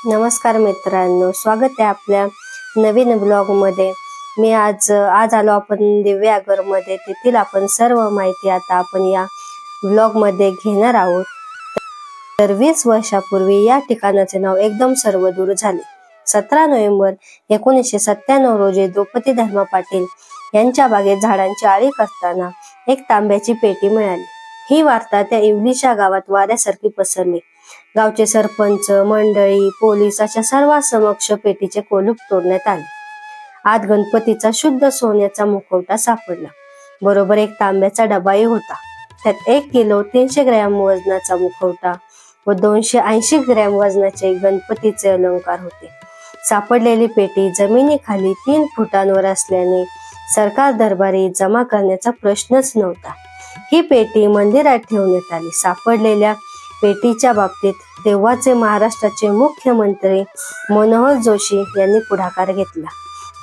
नमस्कार मित्रांनो, स्वागत आहे आपल्या नवीन ब्लॉग मध्ये। मी आज आलो आपण दिव्यागर मध्ये। तेथील आपण सर्व माहिती आता आपण या ब्लॉग मध्ये घेणार आहोत। तर 20 वर्षापूर्वी या ठिकाणाचे नाव एकदम सर्वदूर झाले। 17 नोव्हेंबर 1997 रोजी द्रौपदी धर्मा पाटील यांच्या बागेत झाडांची आळी करताना एक तांब्याची पेटी मिळाली। ही वार्ता त्या इवलीच्या गावात वाऱ्यासारखी पसरली। गावचे सरपंच मंडळी पोलीस अशा सर्वांसमक्ष पेटीचे कोलूप तोडण्यात आले। आत गणपतीचा शुद्ध सोन्याचा मुखवटा सापडला, बरोबर एक तांब्याचा डबाही होता। त्यात 1 किलो 300 ग्रॅम वजनाचा मुखवटा व 280 ग्रॅम वजनाचे गणपतीचे अलंकार होते। सापडलेली पेटी जमिनीखाली 3 फुटांवर असल्याने सरकार दरबारी जमा करण्याचा प्रश्नच नव्हता। ही पेटी मंदिरात ठेवण्यात आली। सापडलेल्या पेटीच्या बाबतीत तेव्हाचे महाराष्ट्राचे मुख्यमंत्री मनोहर जोशी यांनी पुढाकार घेतला।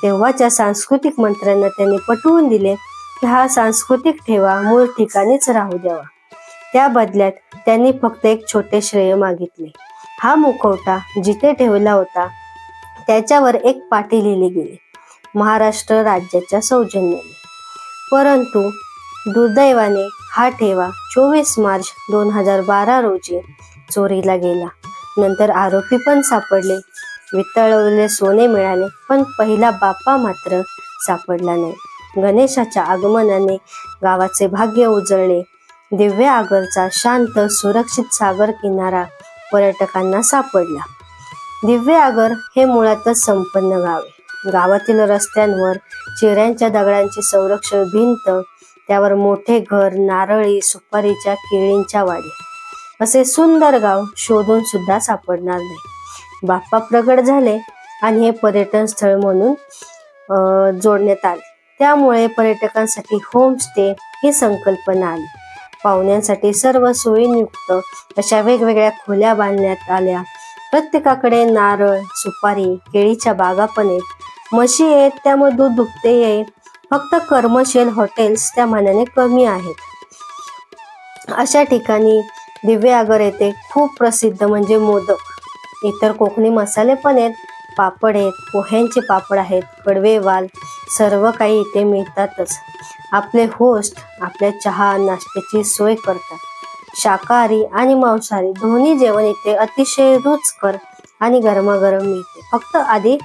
तेव्हाच्या सांस्कृतिक मंत्र्यांना त्यांनी पटवून दिले की हा सांस्कृतिक ठेवा मूळ ठिकाणीच राहू द्यावा। त्या बदल्यात त्यांनी फक्त एक छोटे श्रेय मागितले। हा मुखवटा जिथे ठेवला होता त्याच्यावर एक पाटी लिहिली गेली, महाराष्ट्र राज्याच्या सौजन्याने। परंतु दुर्दैवाने हा ठेवा 24 मार्च 2012 रोजी चोरीला गेला। नंतर आरोपी पण सापडले, वितळवलेले सोने मिळाले, पण पहिला बाप्पा मात्र सापडला नाही। गणेशाच्या आगमनाने गावाचे भाग्य उजळले। दिव्यागरचा शांत सुरक्षित सागर किनारा पर्यटकांना सापडला। दिव्यागर हे मुळातच संपन्न गाव आहे। गावातील रस्त्यांवर चिऱ्यांच्या दगडांची संरक्षण भिंत, त्यावर मोठे घर, नारळी सुपारीच्या केळींच्या वाडी, असे सुंदर गाव शोधून सुद्धा सापडणार नाही। बाप्पा प्रगट झाले आणि हे पर्यटन स्थळ म्हणून जोडण्यात आले। त्यामुळे पर्यटकांसाठी होमस्टे ही संकल्पना आली। पाहुण्यांसाठी सर्व सोयींयुक्त अशा वेगवेगळ्या खोल्या बांधण्यात आल्या। प्रत्येकाकडे नारळ सुपारी केळीच्या बागा पण आहेत। म्हशी आहेत, त्यामुळे दूध दुभते आहे। फक्त कर्मशील हॉटेल्स त्या मानाने कमी आहेत। अशा ठिकाणी दिव्यागर येथे खूप प्रसिद्ध म्हणजे मोदक, इतर कोकणी मसाले पण आहेत, पापड आहेत, पोह्यांचे पापड आहेत, कडवेवाल, सर्व काही इथे मिळतातच। आपले होस्ट आपल्या चहा नाश्त्याची सोय करतात। शाकाहारी आणि मांसाहारी दोन्ही जेवण इथे अतिशय रुचकर आणि गरमागरम मिळते। फक्त आधी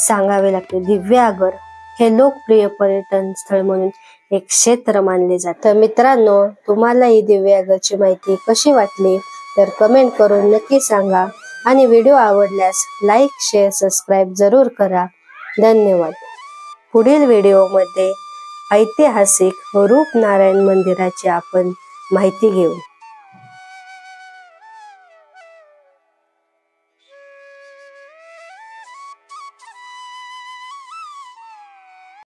सांगावे लागते, दिव्यागर हे लोकप्रिय पर्यटन स्थळ म्हणून एक क्षेत्र मानले जाते। तर मित्रांनो, तुम्हाला ही दिव्यागरची माहिती कशी वाटली तर कमेंट करून नक्की सांगा आणि व्हिडिओ आवडल्यास लाईक शेअर सबस्क्राईब जरूर करा। धन्यवाद। पुढील व्हिडिओमध्ये ऐतिहासिक रूपनारायण मंदिराची आपण माहिती घेऊ।